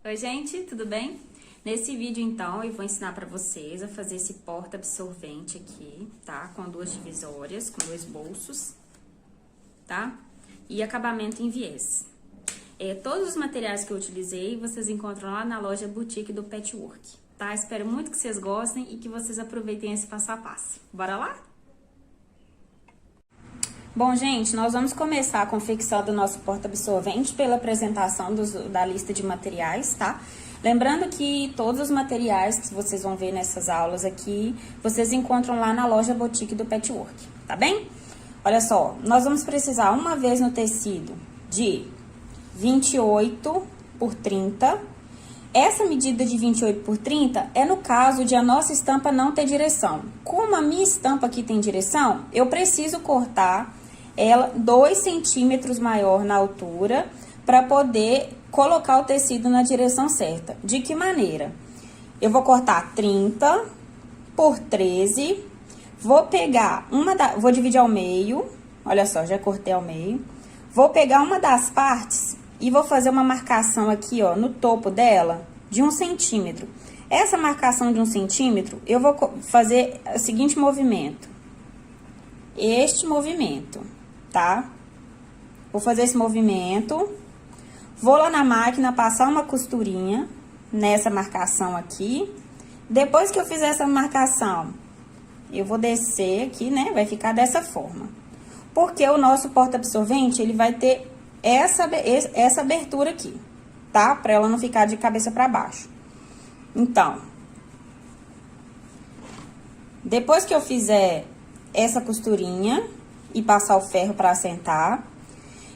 Oi gente, tudo bem? Nesse vídeo então eu vou ensinar para vocês a fazer esse porta absorvente aqui, tá? Com duas divisórias, com dois bolsos, tá? E acabamento em viés. Todos os materiais que eu utilizei vocês encontram lá na loja Boutique do Patchwork, tá? Espero muito que vocês gostem e que vocês aproveitem esse passo a passo. Bora lá? Bom, gente, nós vamos começar a confecção do nosso porta-absorvente pela apresentação da lista de materiais, tá? Lembrando que todos os materiais que vocês vão ver nessas aulas aqui, vocês encontram lá na loja Boutique do Patchwork, tá bem? Olha só, nós vamos precisar uma vez no tecido de 28 por 30. Essa medida de 28 por 30 é no caso de a nossa estampa não ter direção. Como a minha estampa aqui tem direção, eu preciso cortar ela 2 centímetros maior na altura para poder colocar o tecido na direção certa. De que maneira? Eu vou cortar 30 por 13, vou pegar vou dividir ao meio, olha só, já cortei ao meio. Vou pegar uma das partes e vou fazer uma marcação aqui, ó, no topo dela, de 1 centímetro. Essa marcação de 1 centímetro, eu vou fazer o seguinte movimento. Este movimento, tá? Vou fazer esse movimento, vou lá na máquina passar uma costurinha nessa marcação aqui. Depois que eu fizer essa marcação, eu vou descer aqui, né? Vai ficar dessa forma. Porque o nosso porta-absorvente, ele vai ter essa abertura aqui, tá? Pra ela não ficar de cabeça pra baixo. Então, depois que eu fizer essa costurinha e passar o ferro pra assentar,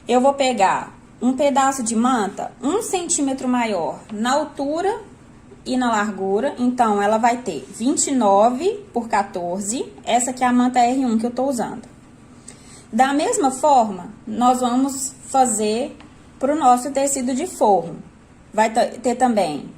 eu vou pegar um pedaço de manta 1 centímetro maior na altura e na largura. Então, ela vai ter 29 por 14. Essa aqui é a manta R1 que eu tô usando. Da mesma forma, nós vamos fazer pro nosso tecido de forro. Vai ter também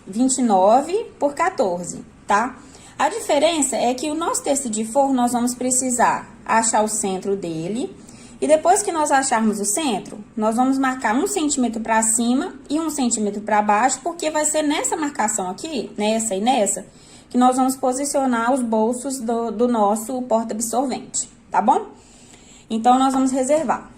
29 por 14, tá? A diferença é que o nosso tecido de forro, nós vamos precisar achar o centro dele. E depois que nós acharmos o centro, nós vamos marcar 1 centímetro para cima e 1 centímetro para baixo, porque vai ser nessa marcação aqui, nessa e nessa, que nós vamos posicionar os bolsos do nosso porta-absorvente, tá bom? Então, nós vamos reservar.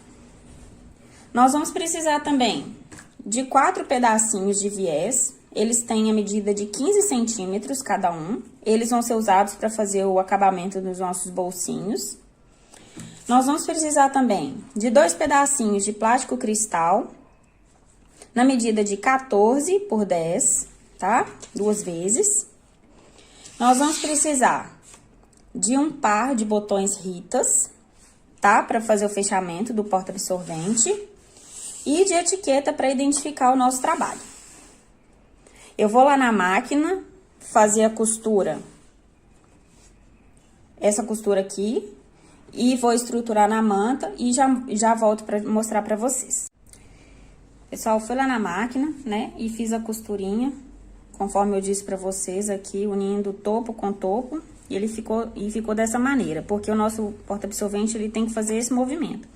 Nós vamos precisar também de 4 pedacinhos de viés. Eles têm a medida de 15 centímetros cada um. Eles vão ser usados para fazer o acabamento dos nossos bolsinhos. Nós vamos precisar também de 2 pedacinhos de plástico cristal, na medida de 14 por 10, tá? 2 vezes. Nós vamos precisar de um par de botões Ritas, tá? Para fazer o fechamento do porta-absorvente. E de etiqueta para identificar o nosso trabalho. Eu vou lá na máquina fazer a costura, essa costura aqui, e vou estruturar na manta e já volto para mostrar para vocês. Pessoal, fui lá na máquina, né, e fiz a costurinha, conforme eu disse para vocês aqui, unindo topo com topo, e ele ficou dessa maneira, porque o nosso porta-absorvente, ele tem que fazer esse movimento.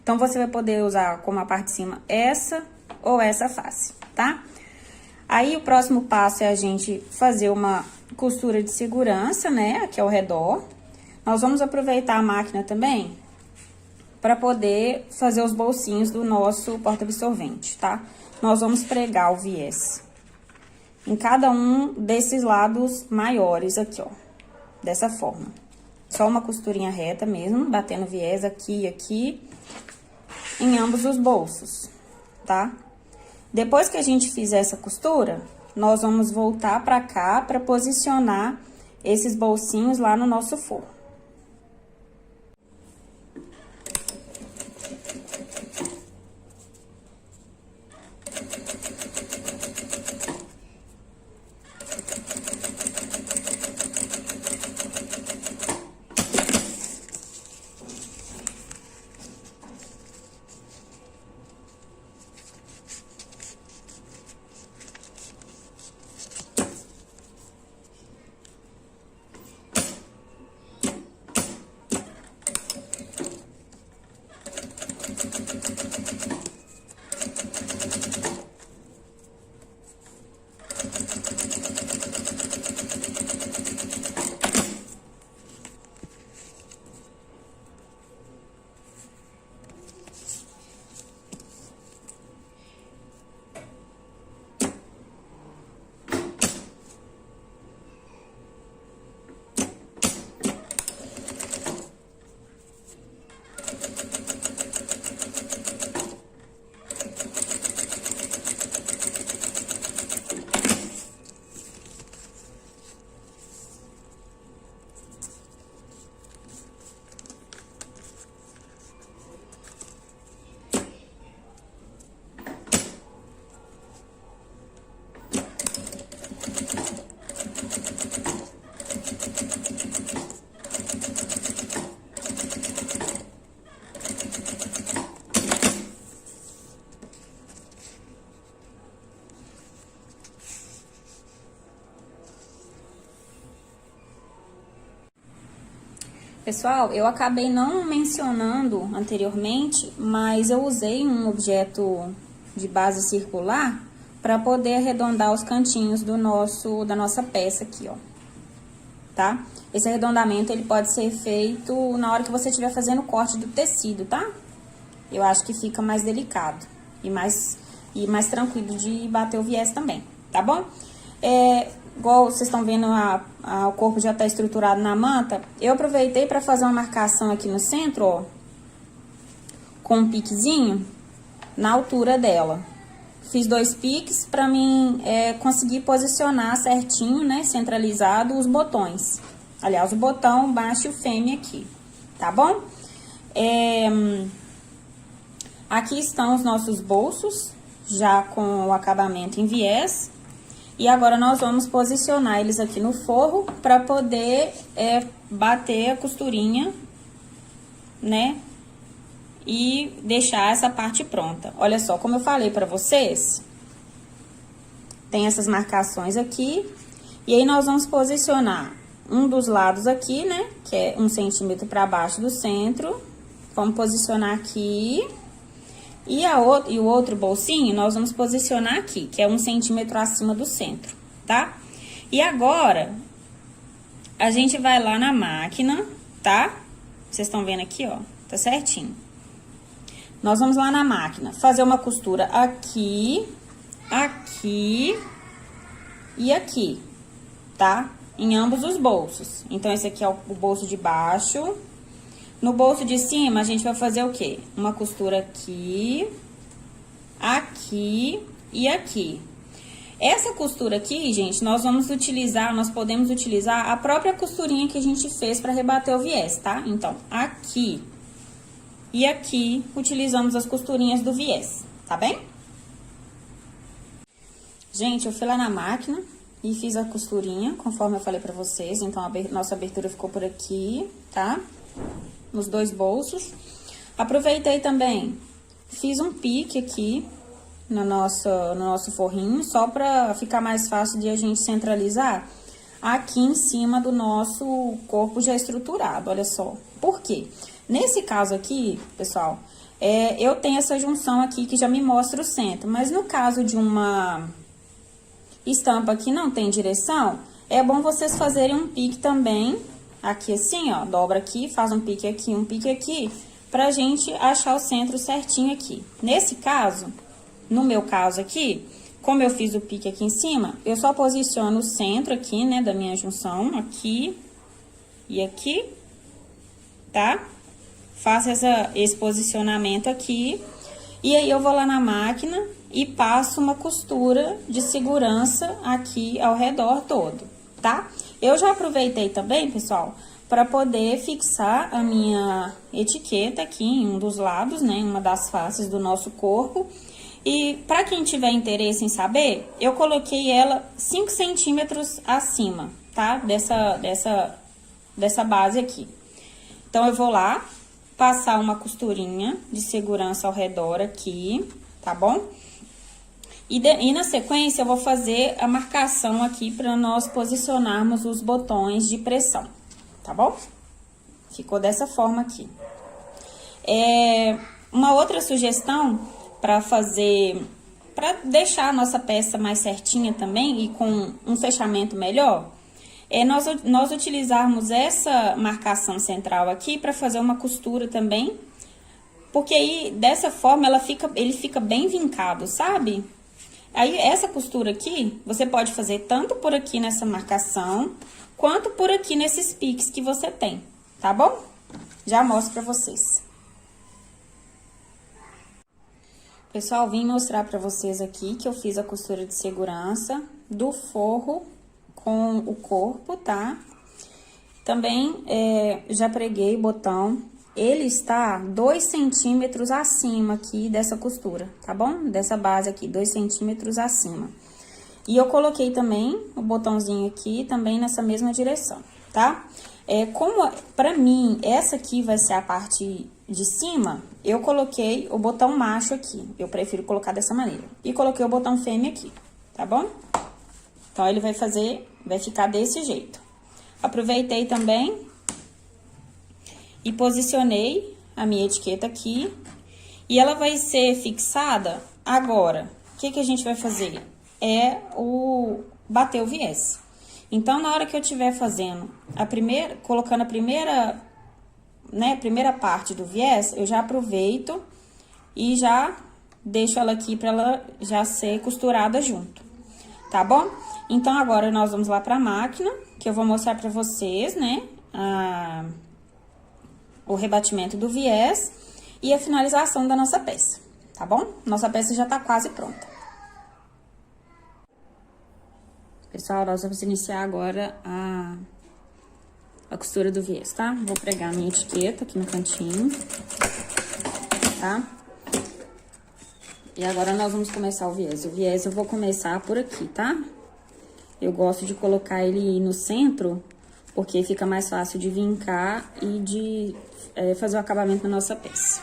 Então, você vai poder usar como a parte de cima essa ou essa face, tá? Aí, o próximo passo é a gente fazer uma costura de segurança, né, aqui ao redor. Nós vamos aproveitar a máquina também para poder fazer os bolsinhos do nosso porta-absorvente, tá? Nós vamos pregar o viés em cada um desses lados maiores aqui, ó, dessa forma. Só uma costurinha reta mesmo, batendo viés aqui e aqui, em ambos os bolsos, tá? Depois que a gente fizer essa costura, nós vamos voltar pra cá pra posicionar esses bolsinhos lá no nosso forro. Pessoal, eu acabei não mencionando anteriormente, mas eu usei um objeto de base circular para poder arredondar os cantinhos da nossa peça aqui, ó. Tá? Esse arredondamento, ele pode ser feito na hora que você estiver fazendo o corte do tecido, tá? Eu acho que fica mais delicado e mais tranquilo de bater o viés também, tá bom? Igual vocês estão vendo, o corpo já tá estruturado na manta. Eu aproveitei para fazer uma marcação aqui no centro, ó, com um piquezinho na altura dela. Fiz 2 piques para mim conseguir posicionar certinho, né, centralizado os botões. Aliás, o botão macho e o fêmea aqui, tá bom? Aqui estão os nossos bolsos, já com o acabamento em viés. E agora nós vamos posicionar eles aqui no forro para poder bater a costurinha, né? E deixar essa parte pronta. Olha só, como eu falei para vocês, tem essas marcações aqui. E aí nós vamos posicionar um dos lados aqui, né? Que é 1 centímetro para baixo do centro. Vamos posicionar aqui. E o outro bolsinho, nós vamos posicionar aqui, que é 1 centímetro acima do centro, tá? E agora, a gente vai lá na máquina, tá? Vocês estão vendo aqui, ó, tá certinho. Nós vamos lá na máquina, fazer uma costura aqui, aqui e aqui, tá? Em ambos os bolsos. Então, esse aqui é o bolso de baixo. No bolso de cima, a gente vai fazer o quê? Uma costura aqui, aqui e aqui. Essa costura aqui, gente, nós podemos utilizar a própria costurinha que a gente fez para rebater o viés, tá? Então, aqui e aqui, utilizamos as costurinhas do viés, tá bem? Gente, eu fui lá na máquina e fiz a costurinha, conforme eu falei pra vocês. Então, a nossa abertura ficou por aqui, tá? Nos 2 bolsos. Aproveitei também, fiz um pique aqui no nosso forrinho, só pra ficar mais fácil de a gente centralizar aqui em cima do nosso corpo já estruturado, olha só. Por quê? Nesse caso aqui, pessoal, eu tenho essa junção aqui que já me mostra o centro, mas no caso de uma estampa que não tem direção, é bom vocês fazerem um pique também. Aqui assim, ó, dobra aqui, faz um pique aqui, pra gente achar o centro certinho aqui. Nesse caso, no meu caso aqui, como eu fiz o pique aqui em cima, eu só posiciono o centro aqui, né, da minha junção, aqui e aqui, tá? Faço esse posicionamento aqui, e aí eu vou lá na máquina e passo uma costura de segurança aqui ao redor todo, tá? Eu já aproveitei também, pessoal, para poder fixar a minha etiqueta aqui em um dos lados, né, uma das faces do nosso corpo. E para quem tiver interesse em saber, eu coloquei ela 5 centímetros acima, tá? Dessa base aqui. Então, eu vou lá passar uma costurinha de segurança ao redor aqui, tá bom? E na sequência, eu vou fazer a marcação aqui para nós posicionarmos os botões de pressão, tá bom? Ficou dessa forma aqui. Uma outra sugestão para deixar a nossa peça mais certinha também e com um fechamento melhor, nós utilizarmos essa marcação central aqui para fazer uma costura também, porque aí, dessa forma, ele fica bem vincado, sabe? Aí, essa costura aqui, você pode fazer tanto por aqui nessa marcação, quanto por aqui nesses piques que você tem, tá bom? Já mostro pra vocês. Pessoal, vim mostrar pra vocês aqui que eu fiz a costura de segurança do forro com o corpo, tá? Também, já preguei o botão. Ele está 2 centímetros acima aqui dessa costura, tá bom? Dessa base aqui, 2 centímetros acima. E eu coloquei também o botãozinho aqui, também nessa mesma direção, tá? Como pra mim, essa aqui vai ser a parte de cima, eu coloquei o botão macho aqui. Eu prefiro colocar dessa maneira. E coloquei o botão fêmea aqui, tá bom? Então, ele vai ficar desse jeito. Aproveitei também e posicionei a minha etiqueta aqui. E ela vai ser fixada agora. O que que a gente vai fazer? É bater o viés. Então, na hora que eu estiver fazendo colocando a primeira parte do viés, eu já aproveito e já deixo ela aqui para ela já ser costurada junto, tá bom? Então, agora nós vamos lá pra máquina, que eu vou mostrar pra vocês, né, o rebatimento do viés e a finalização da nossa peça, tá bom? Nossa peça já tá quase pronta. Pessoal, nós vamos iniciar agora a costura do viés, tá? Vou pregar minha etiqueta aqui no cantinho, tá? E agora nós vamos começar o viés. O viés eu vou começar por aqui, tá? Eu gosto de colocar ele no centro, porque fica mais fácil de vincar e de fazer o acabamento da nossa peça.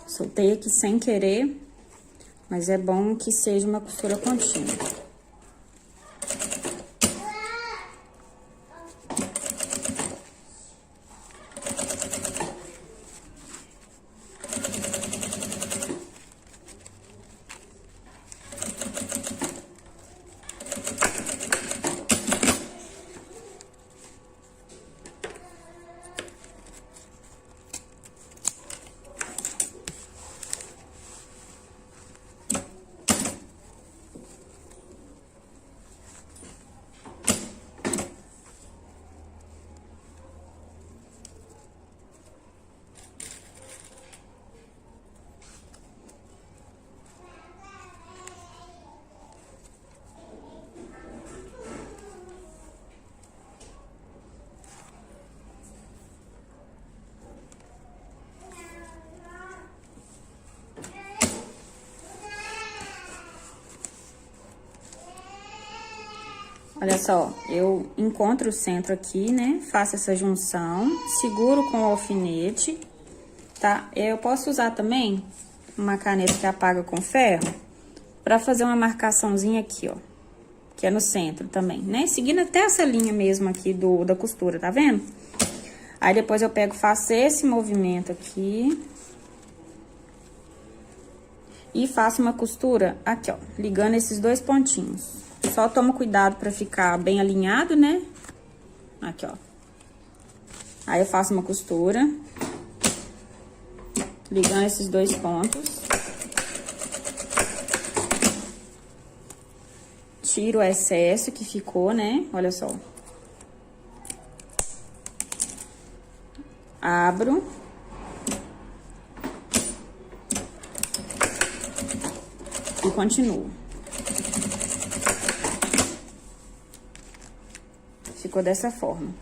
Soltei aqui sem querer, mas é bom que seja uma costura contínua. Olha só, eu encontro o centro aqui, né? Faço essa junção, seguro com o alfinete, tá? Eu posso usar também uma caneta que apaga com ferro pra fazer uma marcaçãozinha aqui, ó. Que é no centro também, né? Seguindo até essa linha mesmo aqui da costura, tá vendo? Aí, depois eu faço esse movimento aqui. E faço uma costura aqui, ó, ligando esses dois pontinhos. Só toma cuidado pra ficar bem alinhado, né? Aqui, ó. Aí, eu faço uma costura. Ligando esses dois pontos. Tiro o excesso que ficou, né? Olha só. Abro. E continuo. Ficou dessa forma.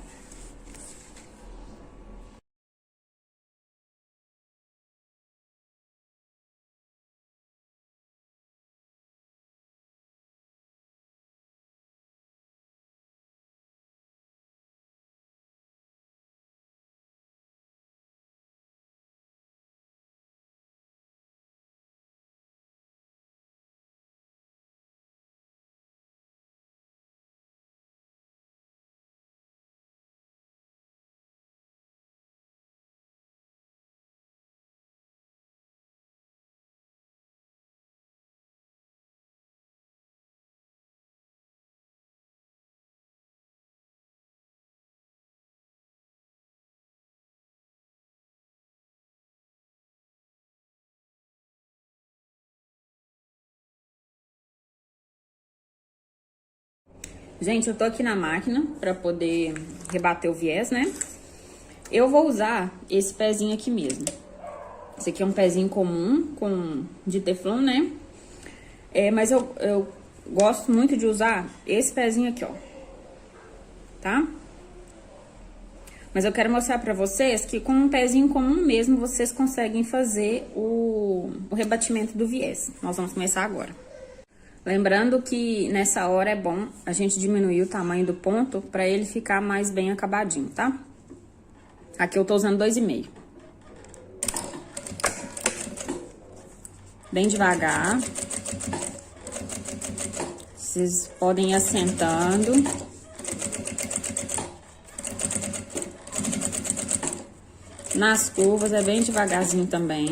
Gente, eu tô aqui na máquina pra poder rebater o viés, né? Eu vou usar esse pezinho aqui mesmo. Esse aqui é um pezinho comum, de teflon, né? Mas eu gosto muito de usar esse pezinho aqui, ó. Tá? Mas eu quero mostrar pra vocês que com um pezinho comum mesmo, vocês conseguem fazer o rebatimento do viés. Nós vamos começar agora. Lembrando que nessa hora é bom a gente diminuir o tamanho do ponto pra ele ficar mais bem acabadinho, tá? Aqui eu tô usando 2,5. Bem devagar. Vocês podem ir assentando. Nas curvas é bem devagarzinho também.